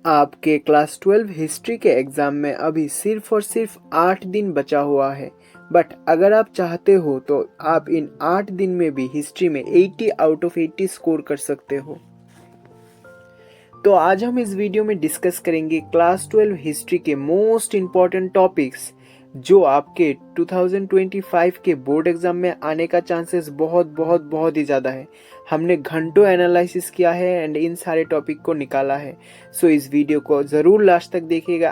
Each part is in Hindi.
आपके क्लास 12 हिस्ट्री के एग्ज़ाम में अभी सिर्फ और सिर्फ 8 दिन बचा हुआ है। बट अगर आप चाहते हो तो आप इन 8 दिन में भी हिस्ट्री में 80 आउट ऑफ 80 स्कोर कर सकते हो। तो आज हम इस वीडियो में डिस्कस करेंगे क्लास 12 हिस्ट्री के मोस्ट इम्पॉर्टेंट टॉपिक्स जो आपके 2025 के बोर्ड एग्जाम में आने का चांसेस बहुत ही ज़्यादा है। हमने घंटों एनालिसिस किया है एंड इन सारे टॉपिक को निकाला है। सो इस वीडियो को ज़रूर लास्ट तक देखिएगा।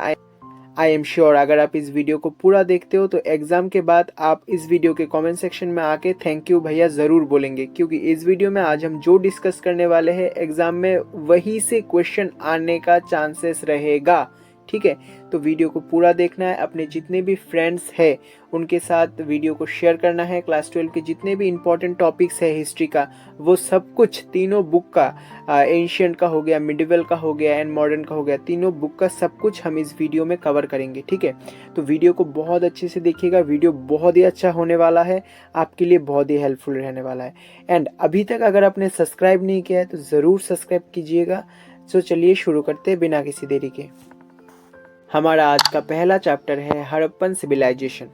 आई एम श्योर अगर आप इस वीडियो को पूरा देखते हो तो एग्जाम के बाद आप इस वीडियो के कमेंट सेक्शन में आके थैंक यू भैया ज़रूर बोलेंगे, क्योंकि इस वीडियो में आज हम जो डिस्कस करने वाले हैं एग्जाम में वही से क्वेश्चन आने का चांसेस रहेगा। ठीक है, तो वीडियो को पूरा देखना है। अपने जितने भी फ्रेंड्स हैं उनके साथ वीडियो को शेयर करना है। क्लास 12 के जितने भी इंपॉर्टेंट टॉपिक्स है हिस्ट्री का, वो सब कुछ तीनों बुक का, एंशियंट का हो गया, मिडिवल का हो गया एंड मॉडर्न का हो गया, तीनों बुक का सब कुछ हम इस वीडियो में कवर करेंगे। ठीक है, तो वीडियो को बहुत अच्छे से देखिएगा। वीडियो बहुत ही अच्छा होने वाला है, आपके लिए बहुत ही हेल्पफुल रहने वाला है। एंड अभी तक अगर आपने सब्सक्राइब नहीं किया है तो ज़रूर सब्सक्राइब कीजिएगा। सो चलिए शुरू करते हैं बिना किसी देरी के। हमारा आज का पहला चैप्टर है हड़प्पन सिविलाइजेशन।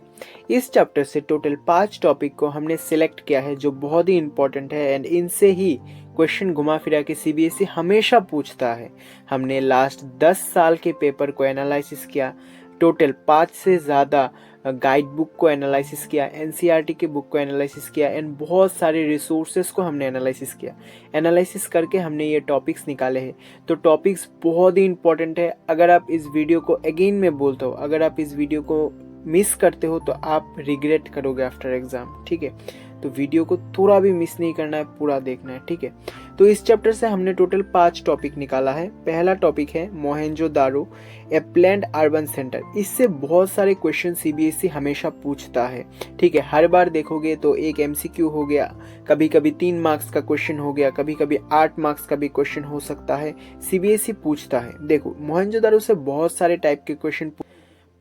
इस चैप्टर से टोटल 5 टॉपिक को हमने सिलेक्ट किया है जो बहुत ही इंपॉर्टेंट है एंड इनसे ही क्वेश्चन घुमा फिरा के सीबीएसई हमेशा पूछता है। हमने लास्ट 10 साल के पेपर को एनालिसिस किया, टोटल 5 से ज़्यादा गाइड बुक को एनालिसिस किया, एनसीईआरटी के बुक को एनालिसिस किया एंड बहुत सारे रिसोर्सेज को हमने एनालिसिस किया। एनालिसिस करके हमने ये टॉपिक्स निकाले हैं। तो टॉपिक्स बहुत ही इंपॉर्टेंट है। अगर आप इस वीडियो को अगेन मैं बोलता हूँ, अगर आप इस वीडियो को मिस करते हो तो आप रिग्रेट करोगे आफ्टर एग्जाम। ठीक है, तो वीडियो को थोड़ा भी मिस नहीं करना है, पूरा देखना है। ठीक है, तो इस चैप्टर से हमने टोटल 5 टॉपिक निकाला है। पहला टॉपिक है मोहेंजोदारो ए प्लैन्ड अर्बन सेंटर। इससे बहुत सारे क्वेश्चन सीबीएसई हमेशा पूछता है। ठीक है, हर बार देखोगे तो एक एमसीक्यू हो गया, कभी कभी 3 मार्क्स का क्वेश्चन हो गया, कभी कभी 8 मार्क्स का भी क्वेश्चन हो सकता है। सीबीएसई पूछता है। देखो, मोहेंजोदारो से बहुत सारे टाइप के क्वेश्चन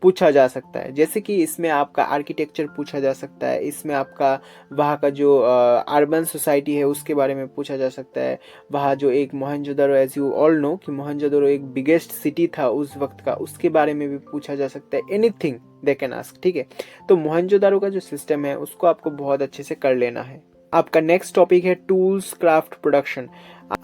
पूछा जा सकता है, जैसे कि इसमें आपका आर्किटेक्चर पूछा जा सकता है, इसमें आपका वहाँ का जो अर्बन सोसाइटी है उसके बारे में पूछा जा सकता है। वहाँ जो एक Mohenjodaro, as you all know कि मोहनजोदारो एक बिगेस्ट सिटी था उस वक्त का, उसके बारे में भी पूछा जा सकता है। Anything they can ask. ठीक है, तो मोहनजोदारो का जो सिस्टम है उसको आपको बहुत अच्छे से कर लेना है। आपका नेक्स्ट टॉपिक है टूल्स क्राफ्ट प्रोडक्शन।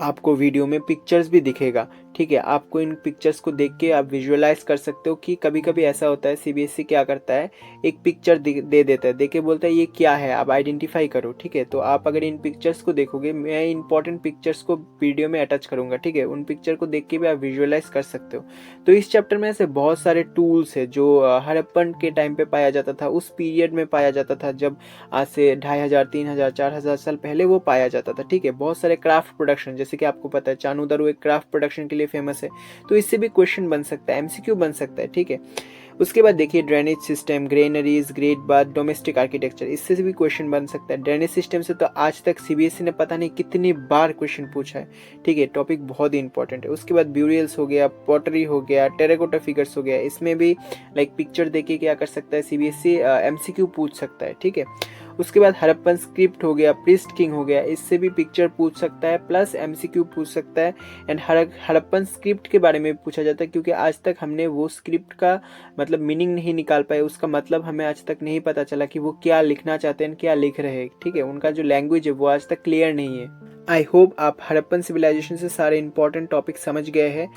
आपको वीडियो में पिक्चर्स भी दिखेगा। ठीक है, आपको इन पिक्चर्स को देख के आप विजुअलाइज कर सकते हो कि कभी कभी ऐसा होता है सीबीएसई क्या करता है, एक पिक्चर दे देता है, दे के बोलता है ये क्या है, आप आइडेंटिफाई करो। ठीक है, तो आप अगर इन पिक्चर्स को देखोगे, मैं इंपॉर्टेंट पिक्चर्स को वीडियो में अटैच करूंगा। ठीक है, उन पिक्चर को देख के भी आप विजुअलाइज कर सकते हो। तो इस चैप्टर में ऐसे बहुत सारे टूल्स है जो हड़प्पन के टाइम पे पाया जाता था, उस पीरियड में पाया जाता था जब आज से 2500, 3000, 4000 साल पहले वो पाया जाता था। ठीक है, बहुत सारे क्राफ्ट प्रोडक्शन, जैसे कि आपको पता है चानूदारो एक क्राफ्ट प्रोडक्शन के लिए फेमस है, तो इससे भी क्वेश्चन बन सकता है, एमसीक्यू बन सकता है। ठीक है, उसके बाद देखिए drainage system, granaries, great bath, domestic architecture, इससे भी क्वेश्चन बन सकता है। ड्रेनेज सिस्टम से तो आज तक सीबीएसई ने पता नहीं कितनी बार क्वेश्चन पूछा है। ठीक है, टॉपिक बहुत ही इंपॉर्टेंट है। उसके बाद ब्यूरियल्स हो गया, पॉटरी हो गया, टेराकोटा फिगर्स हो गया, इसमें भी लाइक पिक्चर देके क्या कर सकता है सीबीएसई, एमसीक्यू पूछ सकता है। ठीक है, उसके बाद हड़प्पन स्क्रिप्ट हो गया, प्रिस्ट किंग हो गया, इससे भी पिक्चर पूछ सकता है प्लस एमसीक्यू पूछ सकता है। एंड हड़प्पन स्क्रिप्ट के बारे में पूछा जाता है, क्योंकि आज तक हमने वो स्क्रिप्ट का मतलब मीनिंग नहीं निकाल पाए, उसका मतलब हमें आज तक नहीं पता चला कि वो क्या लिखना चाहते हैं, क्या लिख रहे हैं। ठीक है, उनका जो लैंग्वेज है वो आज तक क्लियर नहीं है। आई होप आप हड़प्पन सिविलाइजेशन से सारे इंपॉर्टेंट टॉपिक समझ गए हैं।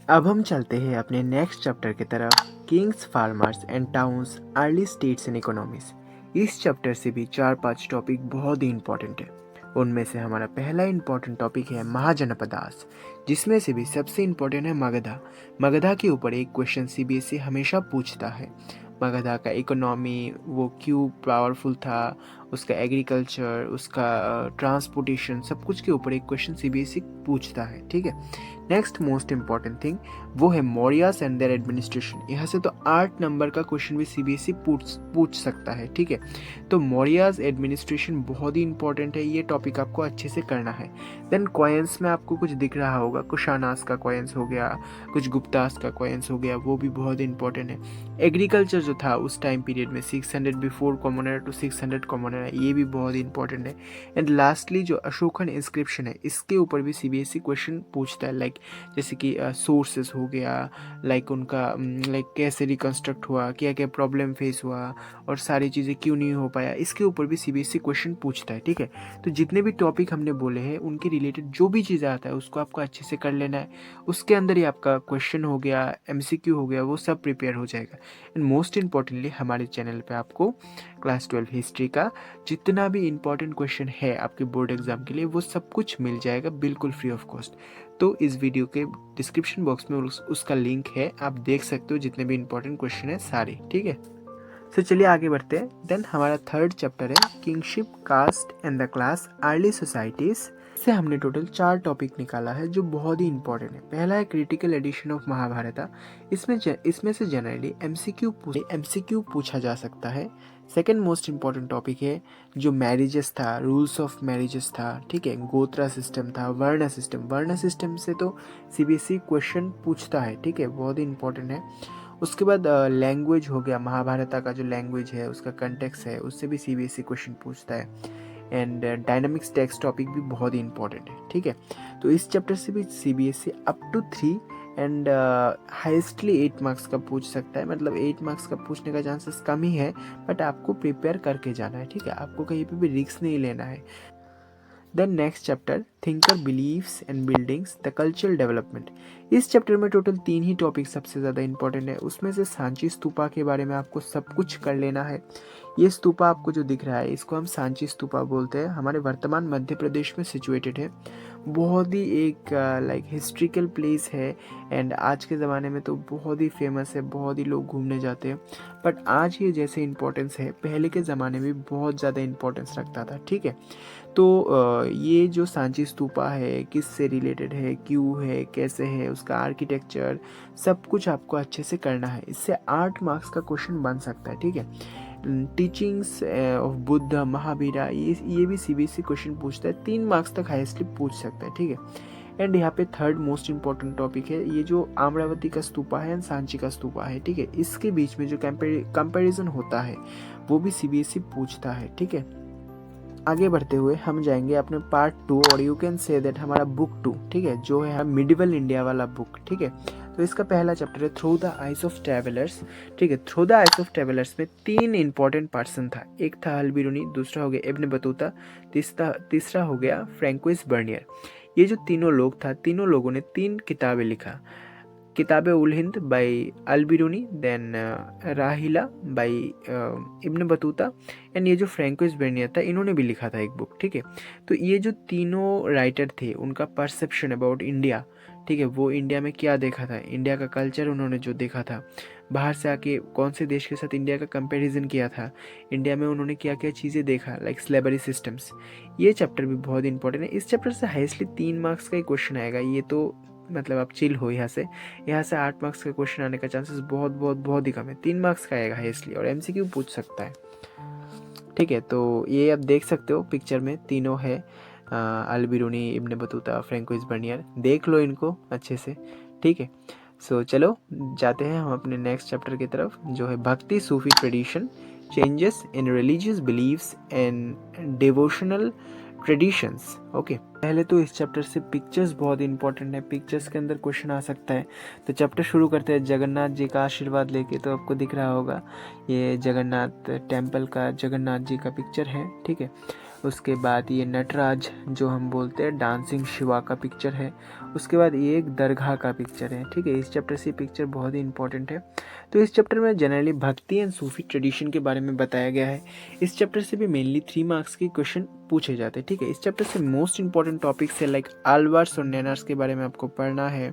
अब हम चलते हैं अपने नेक्स्ट चैप्टर की तरफ, Kings, farmers and towns, early states and economies. इस चैप्टर से भी 4-5 टॉपिक बहुत ही इंपॉर्टेंट है। उनमें से हमारा पहला इंपॉर्टेंट टॉपिक है महाजनपदास, जिसमें से भी सबसे इंपॉर्टेंट है मगधा। मगधा के ऊपर एक क्वेश्चन सीबीएसई हमेशा पूछता है। मगधा का इकोनॉमी, वो क्यों पावरफुल था, उसका एग्रीकल्चर, उसका ट्रांसपोर्टेशन, सब कुछ के ऊपर एक क्वेश्चन सीबीएसई पूछता है। ठीक है, नेक्स्ट मोस्ट इंपॉर्टेंट थिंग वो है मौर्यास एंड देयर एडमिनिस्ट्रेशन। यहाँ से तो 8 नंबर का क्वेश्चन भी सीबीएसई पूछ सकता है। ठीक है, तो मौर्यास एडमिनिस्ट्रेशन बहुत ही इंपॉर्टेंट है, ये टॉपिक आपको अच्छे से करना है। देन कॉइन्स में आपको कुछ दिख रहा होगा, कुशानास का कॉइन्स हो गया, कुछ गुप्तास का कॉइन्स हो गया, वो भी बहुत इंपॉर्टेंट है। एग्रीकल्चर जो था उस टाइम पीरियड में 600 before common era to 600 common era, करना है, ये भी बहुत इंपॉर्टेंट है। एंड लास्टली जो अशोकन इंस्क्रिप्शन है, इसके ऊपर भी सीबीएसई क्वेश्चन पूछता है, लाइक जैसे कि सोर्सेस हो गया, लाइक उनका लाइक कैसे रिकंस्ट्रक्ट हुआ, क्या क्या प्रॉब्लम फेस हुआ और सारी चीज़ें क्यों नहीं हो पाया, इसके ऊपर भी सीबीएसई क्वेश्चन पूछता है। ठीक है, तो जितने भी टॉपिक हमने बोले हैं उनके रिलेटेड जो भी चीज़ें आता है उसको आपको अच्छे से कर लेना है, उसके अंदर ही आपका क्वेश्चन हो गया, एमसीक्यू हो गया, वो सब प्रिपेयर हो जाएगा। एंड मोस्ट इम्पॉर्टेंटली हमारे चैनल पे आपको क्लास 12 हिस्ट्री का जितना भी इम्पॉर्टेंट क्वेश्चन है आपके बोर्ड एग्जाम के लिए वो सब कुछ मिल जाएगा बिल्कुल फ्री ऑफ कॉस्ट। तो इस वीडियो के डिस्क्रिप्शन बॉक्स में उसका लिंक है, आप देख सकते हो जितने भी इम्पोर्टेंट क्वेश्चन है सारे। ठीक है, तो चलिए आगे बढ़ते हैं। देन हमारा थर्ड चैप्टर है kingship, caste and the class, early societies. से हमने टोटल 4 टॉपिक निकाला है जो बहुत ही इंपॉर्टेंट है। पहला है क्रिटिकल एडिशन ऑफ महाभारत, इसमें से जनरली एमसीक्यू पूछा जा सकता है। सेकेंड मोस्ट इंपॉर्टेंट टॉपिक है जो मैरिजेस था, रूल्स ऑफ मैरिजेस था। ठीक है, गोत्रा सिस्टम था, वर्ण सिस्टम से तो सीबीएसई क्वेश्चन पूछता है। ठीक है, बहुत ही इंपॉर्टेंट है। उसके बाद लैंग्वेज हो गया, महाभारत का जो लैंग्वेज है उसका कंटेक्स्ट है, उससे भी सीबीएसई क्वेश्चन पूछता है। एंड डायनामिक्स टेक्स्ट टॉपिक भी बहुत ही इंपॉर्टेंट है। ठीक है, तो इस चैप्टर से भी CBSE up to 3 and highestly 8 marks का पूछ सकता है। मतलब 8 मार्क्स का पूछने का चांसेस कम ही है, बट आपको प्रिपेयर करके जाना है। ठीक है, आपको कहीं पे भी रिस्क नहीं लेना है। Then next chapter thinker, believes and buildings, the cultural development. इस चैप्टर में टोटल 3 ही टॉपिक सबसे ज़्यादा इंपॉर्टेंट है। उसमें से सांची स्तूपा के बारे में आपको सब कुछ कर लेना है। ये स्तूपा आपको जो दिख रहा है इसको हम सांची स्तूपा बोलते हैं, हमारे वर्तमान मध्य प्रदेश में सिचुएटेड है। बहुत ही एक लाइक हिस्ट्रिकल प्लेस है एंड आज के ज़माने में तो बहुत ही फेमस है, बहुत ही लोग घूमने जाते हैं। बट आज ये जैसे इम्पोर्टेंस है पहले के ज़माने में बहुत ज़्यादा इम्पोर्टेंस रखता था। ठीक है, तो ये जो सांची स्तूपा है किस से रिलेटेड है, क्यों है, कैसे है, उसका आर्किटेक्चर, सब कुछ आपको अच्छे से करना है। इससे 8 मार्क्स का क्वेश्चन बन सकता है। ठीक है, टीचिंग्स ऑफ बुद्ध, महावीरा, ये भी सीबीएसई क्वेश्चन पूछता है, 3 मार्क्स तक हाईएस्टली पूछ सकता है। ठीक है, एंड यहाँ पे थर्ड मोस्ट इंपॉर्टेंट टॉपिक है ये जो अमरावती का स्तूपा है एंड सांची का स्तूपा है। ठीक है, इसके बीच में जो कंपैरिजन होता है वो भी सीबीएसई पूछता है। ठीक है, आगे बढ़ते हुए हम जाएंगे अपने पार्ट 2 और यू कैन से दैट हमारा बुक 2। ठीक है, जो है मिडिवल इंडिया वाला बुक। ठीक है, तो इसका पहला चैप्टर है through the eyes of travellers. ठीक है, through the eyes of travellers में 3 इंपॉर्टेंट पर्सन था। एक था अल-बिरूनी, दूसरा हो गया इब्न बतूता, तीसरा हो गया फ्रैंकोइस बर्नियर। ये जो तीनों लोग था, तीनों लोगों ने 3 किताबें लिखा। किताब उल हिंद बाई अल-बिरूनी, देन राहिला बाई इब्न बतूता, एंड ये जो फ्रैंकोइस बर्नियर था इन्होंने भी लिखा था एक बुक। ठीक है, तो ये जो तीनों राइटर थे उनका परसेप्शन अबाउट इंडिया, ठीक है, वो इंडिया में क्या देखा था, इंडिया का कल्चर उन्होंने जो देखा था, बाहर से आके कौन से देश के साथ इंडिया का कंपैरिजन किया था, इंडिया में उन्होंने क्या क्या चीज़ें देखा, लाइक स्लेवरी सिस्टम्स। ये चैप्टर भी बहुत इंपॉर्टेंट है। इस चैप्टर से हाईएस्टली 3 मार्क्स का ही क्वेश्चन आएगा। ये तो मतलब आप चिल हो, यहाँ से 8 मार्क्स का क्वेश्चन आने का चांसेस बहुत ही कम है। 3 मार्क्स का आएगा हाईएस्टली और एमसीक्यू पूछ सकता है। ठीक है, तो ये आप देख सकते हो पिक्चर में तीनों है, अल-बिरूनी, इब्न बतूता, फ्रैंकोइस बर्नियर। देख लो इनको अच्छे से। ठीक है, सो चलो जाते हैं हम अपने नेक्स्ट चैप्टर की तरफ जो है bhakti, Sufi tradition, changes in religious beliefs and devotional traditions. Okay, पहले तो इस चैप्टर से पिक्चर्स बहुत इंपॉर्टेंट है, पिक्चर्स के अंदर क्वेश्चन आ सकता है। तो चैप्टर शुरू करते हैं जगन्नाथ जी का आशीर्वाद लेके। तो आपको दिख रहा होगा ये जगन्नाथ टेम्पल का जगन्नाथ जी का पिक्चर है। ठीक है, उसके बाद ये नटराज जो हम बोलते हैं डांसिंग शिवा का पिक्चर है। उसके बाद ये एक दरगाह का पिक्चर है। ठीक है, इस चैप्टर से पिक्चर बहुत ही इंपॉर्टेंट है। तो इस चैप्टर में जनरली भक्ति एंड सूफी ट्रेडिशन के बारे में बताया गया है। इस चैप्टर से भी मेनली 3 मार्क्स के क्वेश्चन पूछे जाते हैं। ठीक है, इस चैप्टर से मोस्ट इंपॉर्टेंट टॉपिक्स है लाइक आल्वार्स और नैनार्स के बारे में आपको पढ़ना है।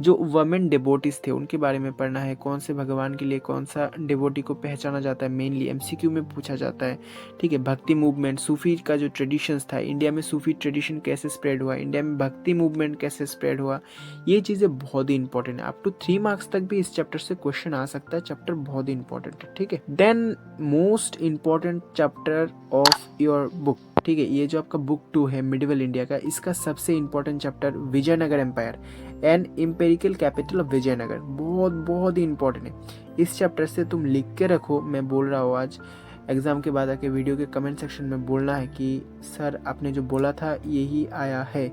जो वमेन डिवोटीज थे उनके बारे में पढ़ना है, कौन से भगवान के लिए कौन सा डिवोटी को पहचाना जाता है, मेनली एमसीक्यू में पूछा जाता है। ठीक है, भक्ति मूवमेंट, सूफी का जो ट्रेडिशंस था, इंडिया में सूफी ट्रेडिशन कैसे स्प्रेड हुआ, इंडिया में भक्ति मूवमेंट कैसे स्प्रेड हुआ, ये चीज़ें बहुत ही इंपॉर्टेंट है। अप टू 3 मार्क्स तक भी इस चैप्टर से क्वेश्चन आ सकता है। चैप्टर बहुत ही इंपॉर्टेंट है। ठीक है, then most important chapter of your book. ठीक है, ये जो आपका बुक 2 है मिडिवल इंडिया का, इसका सबसे important chapter Vijayanagar empire and imperial capital of Vijayanagar, बहुत ही इंपॉर्टेंट है। इस चैप्टर से तुम लिख के रखो, मैं बोल रहा हूँ आज एग्ज़ाम के बाद आके वीडियो के कमेंट सेक्शन में बोलना है कि सर आपने जो बोला था यही आया है,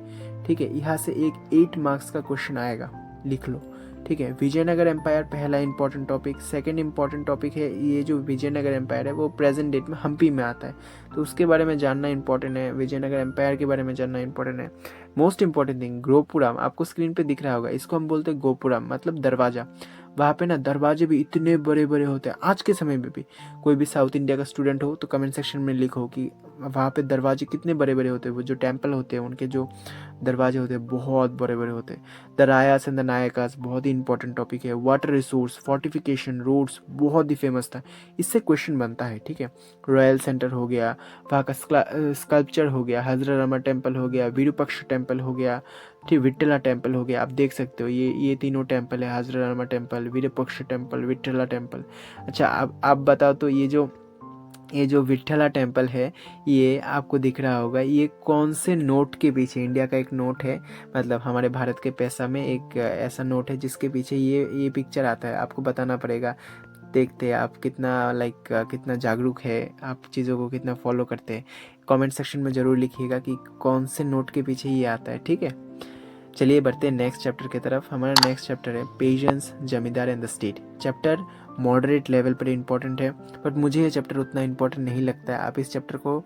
ठीक है। यहाँ से एक 8 मार्क्स का क्वेश्चन आएगा, लिख लो, ठीक है। विजयनगर एम्पायर पहला important topic. Second important topic है ये जो विजयनगर एम्पायर है वो प्रेजेंट डेट में हम्पी में आता है, तो उसके बारे में जानना इंपॉर्टेंट है। विजयनगर एम्पायर के बारे में जानना इंपॉर्टेंट है। मोस्ट इंपॉर्टेंट थिंग, गोपुरम आपको स्क्रीन पे दिख रहा होगा, इसको हम बोलते हैं गोपुरम, मतलब दरवाजा। वहाँ पे ना दरवाजे भी इतने बड़े बड़े होते हैं, आज के समय में भी। कोई भी साउथ इंडिया का स्टूडेंट हो तो कमेंट सेक्शन में लिखो कि वहाँ पे दरवाजे कितने बड़े बड़े होते हैं। वो जो टेम्पल होते हैं उनके जो दरवाजे होते हैं बहुत बड़े बड़े होते हैं। द रायास एंड द नायकास बहुत ही इंपॉर्टेंट टॉपिक है। वाटर रिसोर्स, फोर्टिफिकेशन, रोड्स बहुत ही फेमस था, इससे क्वेश्चन बनता है, ठीक है। रॉयल सेंटर हो गया, वहाँ का स्कल्पचर हो गया, हजरत रामा टेम्पल हो गया, विरूपक्ष टेम्पल हो गया, ठीक, विट्ठला टेम्पल हो गया। आप देख सकते हो ये तीनों टेम्पल है, Hazara Rama temple, Virupaksha temple, Vitthala temple. अच्छा अब आप बताओ तो ये जो विट्ठला टेम्पल है ये आपको दिख रहा होगा, ये कौन से नोट के पीछे, इंडिया का एक नोट है, मतलब हमारे भारत के पैसा में एक ऐसा नोट है जिसके पीछे ये पिक्चर आता है। आपको बताना पड़ेगा। देखते हैं आप कितना कितना जागरूक है, आप चीज़ों को कितना फॉलो करते हैं। कमेंट सेक्शन में ज़रूर लिखिएगा कि कौन से नोट के पीछे ये आता है, ठीक है। चलिए बढ़ते हैं नेक्स्ट चैप्टर की तरफ। हमारा नेक्स्ट चैप्टर है पेशेंस, जमींदार and the state. Chapter moderate level पर इंपॉर्टेंट है, बट मुझे ये चैप्टर उतना इंपॉर्टेंट नहीं लगता है। आप इस चैप्टर को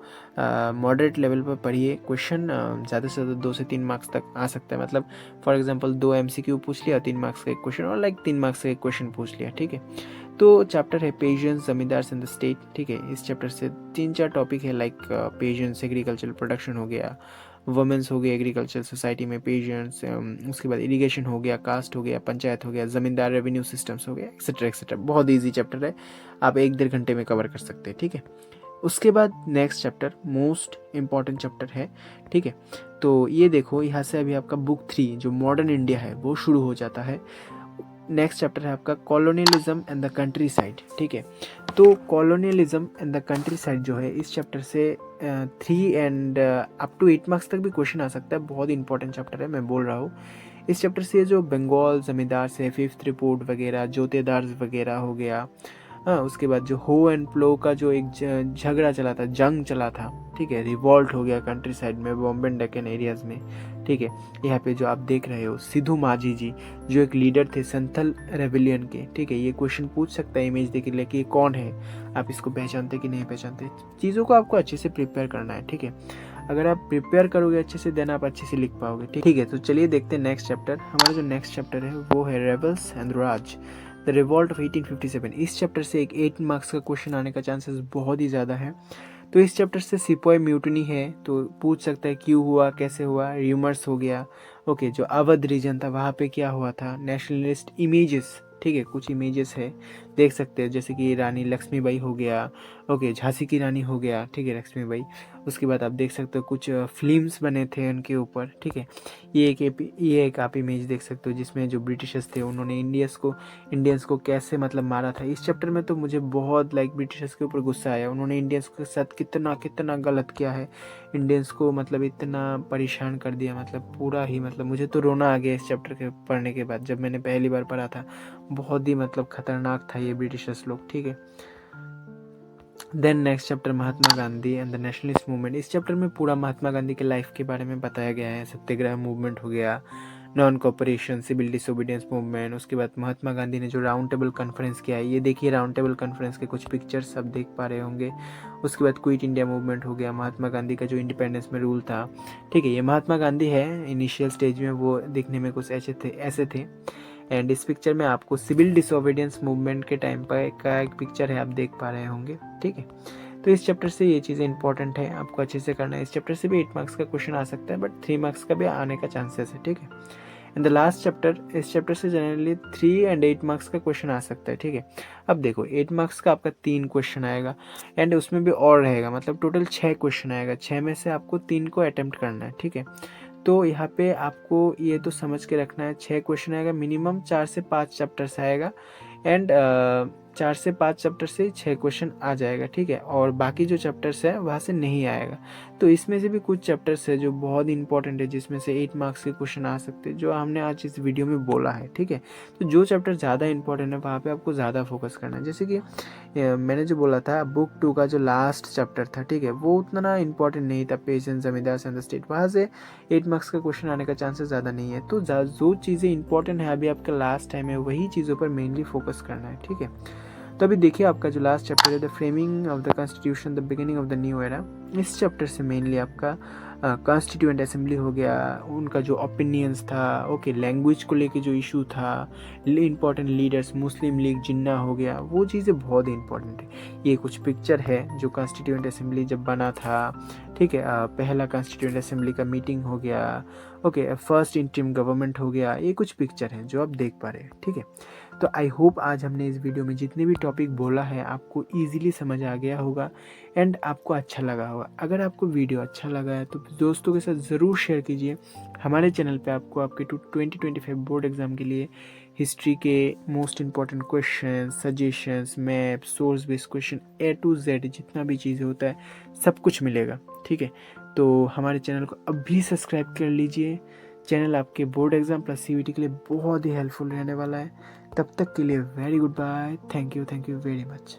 मॉडरेट लेवल पर पढ़िए। क्वेश्चन ज़्यादा से ज़्यादा 2 से 3 मार्क्स तक आ सकता है, मतलब फॉर एग्जांपल 2 MCQ पूछ लिया, 3 मार्क्स का एक क्वेश्चन, और 3 मार्क्स का एक क्वेश्चन पूछ लिया, ठीक है। तो चैप्टर है पेशेंस, जमींदार एंड द स्टेट, ठीक है। इस चैप्टर से 3-4 टॉपिक है, पेशेंस, एग्रीकल्चरल प्रोडक्शन हो गया, वुमेन्स हो गया एग्रीकल्चर सोसाइटी में, पेशेंस, उसके बाद इरिगेशन हो गया, कास्ट हो गया, पंचायत हो गया, ज़मींदार, रेवेन्यू सिस्टम्स हो गया, एक्सेट्रा एक्सेट्रा। बहुत इजी चैप्टर है, आप 1-1.5 घंटे में कवर कर सकते हैं, ठीक है। उसके बाद next chapter most important chapter है, ठीक है। तो ये देखो, यहाँ से अभी आपका बुक 3 जो मॉडर्न इंडिया है वो शुरू हो जाता है। नेक्स्ट चैप्टर है आपका colonialism and the country side, ठीक है। तो colonialism and the country side जो है, इस चैप्टर से 3 एंड अप टू 8 मार्क्स तक भी क्वेश्चन आ सकता है। बहुत इंपॉर्टेंट चैप्टर है, मैं बोल रहा हूँ। इस चैप्टर से जो बंगाल जमींदार से 5th रिपोर्ट वगैरह, जोतेदार वगैरह हो गया, हाँ, उसके बाद जो हो एंड प्लो का जो एक झगड़ा चला था, जंग चला था, ठीक है, रिवॉल्ट हो गया कंट्री साइड में, बॉम्बे एंड डेक्कन एरियाज में, ठीक है। यहाँ पे जो आप देख रहे हो सिद्धू माझी जी जो एक लीडर थे संथल रेबिलियन के, ठीक है। ये क्वेश्चन पूछ सकता है इमेज देख के कि ये कौन है, आप इसको पहचानते कि नहीं पहचानते। चीज़ों को आपको अच्छे से प्रिपेयर करना है, ठीक है। अगर आप प्रिपेयर करोगे अच्छे से, देन आप अच्छे से लिख पाओगे, ठीक है। तो चलिए देखते हैं नेक्स्ट चैप्टर। हमारा जो नेक्स्ट चैप्टर है वो है rebels and Raj, the revolt of 1857। इस चैप्टर से एक 8 मार्क्स का क्वेश्चन आने का चांसेस बहुत ही ज़्यादा है। तो इस चैप्टर से सिपाही म्यूटनी है, तो पूछ सकता है क्यों हुआ, कैसे हुआ, र्यूमर्स हो गया, ओके। जो अवध रीजन था वहाँ पे क्या हुआ था, नेशनलिस्ट इमेजेस, ठीक है, कुछ इमेजेस है, देख सकते हैं, जैसे कि रानी लक्ष्मीबाई हो गया, ओके, झांसी की रानी हो गया, ठीक है, लक्ष्मीबाई। उसके बाद आप देख सकते हो कुछ फिल्म्स बने थे उनके ऊपर, ठीक है। ये एक आप इमेज देख सकते हो जिसमें जो ब्रिटिशर्स थे उन्होंने इंडियंस को कैसे मतलब मारा था। इस चैप्टर में तो मुझे बहुत ब्रिटिशर्स के ऊपर गुस्सा आया, उन्होंने इंडियंस के साथ कितना कितना गलत किया है, इंडियंस को मतलब इतना परेशान कर दिया, मतलब पूरा ही, मतलब मुझे तो रोना आ गया इस चैप्टर के पढ़ने के बाद, जब मैंने पहली बार पढ़ा था। बहुत ही मतलब खतरनाक था ये ब्रिटिशर्स लोग, ठीक है। Then next chapter Mahatma Gandhi and the nationalist movement. इस चैप्टर में पूरा महात्मा गांधी के लाइफ के बारे में बताया गया है। सत्याग्रह मूवमेंट हो गया, non cooperation, civil disobedience movement. उसके बाद महात्मा गांधी ने जो राउंड टेबल कॉन्फ्रेंस किया है, ये देखिए राउंड टेबल कॉन्फ्रेंस के कुछ पिक्चर्स आप देख पा रहे होंगे। उसके बाद क्विट इंडिया मूवमेंट हो गया, महात्मा गांधी का जो इंडिपेंडेंस में रूल था, ठीक है। ये महात्मा गांधी है, इनिशियल स्टेज में वो दिखने में कुछ ऐसे थे। एंड इस पिक्चर में आपको सिविल डिसोबीडियंस मूवमेंट के टाइम पर का एक पिक्चर है, आप देख पा रहे होंगे, ठीक है। तो इस चैप्टर से ये चीज़ें इंपॉर्टेंट है, आपको अच्छे से करना है। इस चैप्टर से भी 8 मार्क्स का क्वेश्चन आ सकता है, बट 3 मार्क्स का भी आने का चांसेस है, ठीक है। एंड द लास्ट चैप्टर, इस चैप्टर से जनरली 3 एंड 8 मार्क्स का क्वेश्चन आ सकता है, ठीक है। अब देखो 8 मार्क्स का आपका 3 क्वेश्चन आएगा, एंड उसमें भी और रहेगा, मतलब टोटल 6 क्वेश्चन आएगा, 6 में से आपको 3 को अटेम्प्ट करना है, ठीक है। तो यहाँ पे आपको ये तो समझ के रखना है, 6 क्वेश्चन आएगा, मिनिमम 4 से 5 चैप्टर्स आएगा, एंड 4 से 5 चैप्टर से 6 क्वेश्चन आ जाएगा, ठीक है, और बाकी जो चैप्टर्स है वहाँ से नहीं आएगा। तो इसमें से भी कुछ चैप्टर्स है जो बहुत इंपॉर्टेंट है, जिसमें से 8 मार्क्स के क्वेश्चन आ सकते हैं, जो हमने आज इस वीडियो में बोला है, ठीक है। तो जो चैप्टर ज़्यादा इंपॉर्टेंट है वहाँ पे आपको ज़्यादा फोकस करना है। जैसे कि मैंने जो बोला था बुक 2 का जो लास्ट चैप्टर था, ठीक है, वो उतना इंपॉर्टेंट नहीं था, पेशेंस, जमींदास एंड द स्टेट, वहाँ से 8 मार्क्स का क्वेश्चन आने का चांसेस ज़्यादा नहीं है। तो जो चीज़ें इंपॉर्टेंट है अभी आपका लास्ट टाइम है, वही चीज़ों पर मेनली फोकस करना है, ठीक है। तो अभी देखिए आपका जो लास्ट चैप्टर है the framing of the constitution the beginning of the new era, इस चैप्टर से मेनली आपका कॉन्स्टिट्यूएंट असेंबली हो गया, उनका जो ओपिनियंस था, ओके, लैंग्वेज को लेके जो इशू था, इंपॉर्टेंट लीडर्स, मुस्लिम लीग, जिन्ना हो गया, वो चीज़ें बहुत ही इंपॉर्टेंट है। ये कुछ पिक्चर है जो कॉन्स्टिट्यूएंट असेंबली जब बना था, ठीक है, पहला कॉन्स्टिट्यूएंट असेंबली का मीटिंग हो गया, ओके, फर्स्ट इंटरिम गवर्नमेंट हो गया, ये कुछ पिक्चर हैं जो आप देख पा रहे हैं, ठीक है। तो आई होप आज हमने इस वीडियो में जितने भी टॉपिक बोला है आपको ईजिली समझ आ गया होगा एंड आपको अच्छा लगा होगा। अगर आपको वीडियो अच्छा लगा है तो दोस्तों के साथ ज़रूर शेयर कीजिए। हमारे चैनल पे आपको आपके 2025 बोर्ड एग्ज़ाम के लिए हिस्ट्री के most important question, suggestions, map, source based question, A to Z जितना भी चीज़ें होता है सब कुछ मिलेगा, ठीक है। तो हमारे चैनल को अभी सब्सक्राइब कर लीजिए। चैनल आपके बोर्ड एग्ज़ाम प्लस CVT के लिए बहुत ही हेल्पफुल रहने वाला है। तब तक के लिए very goodbye, thank you very much.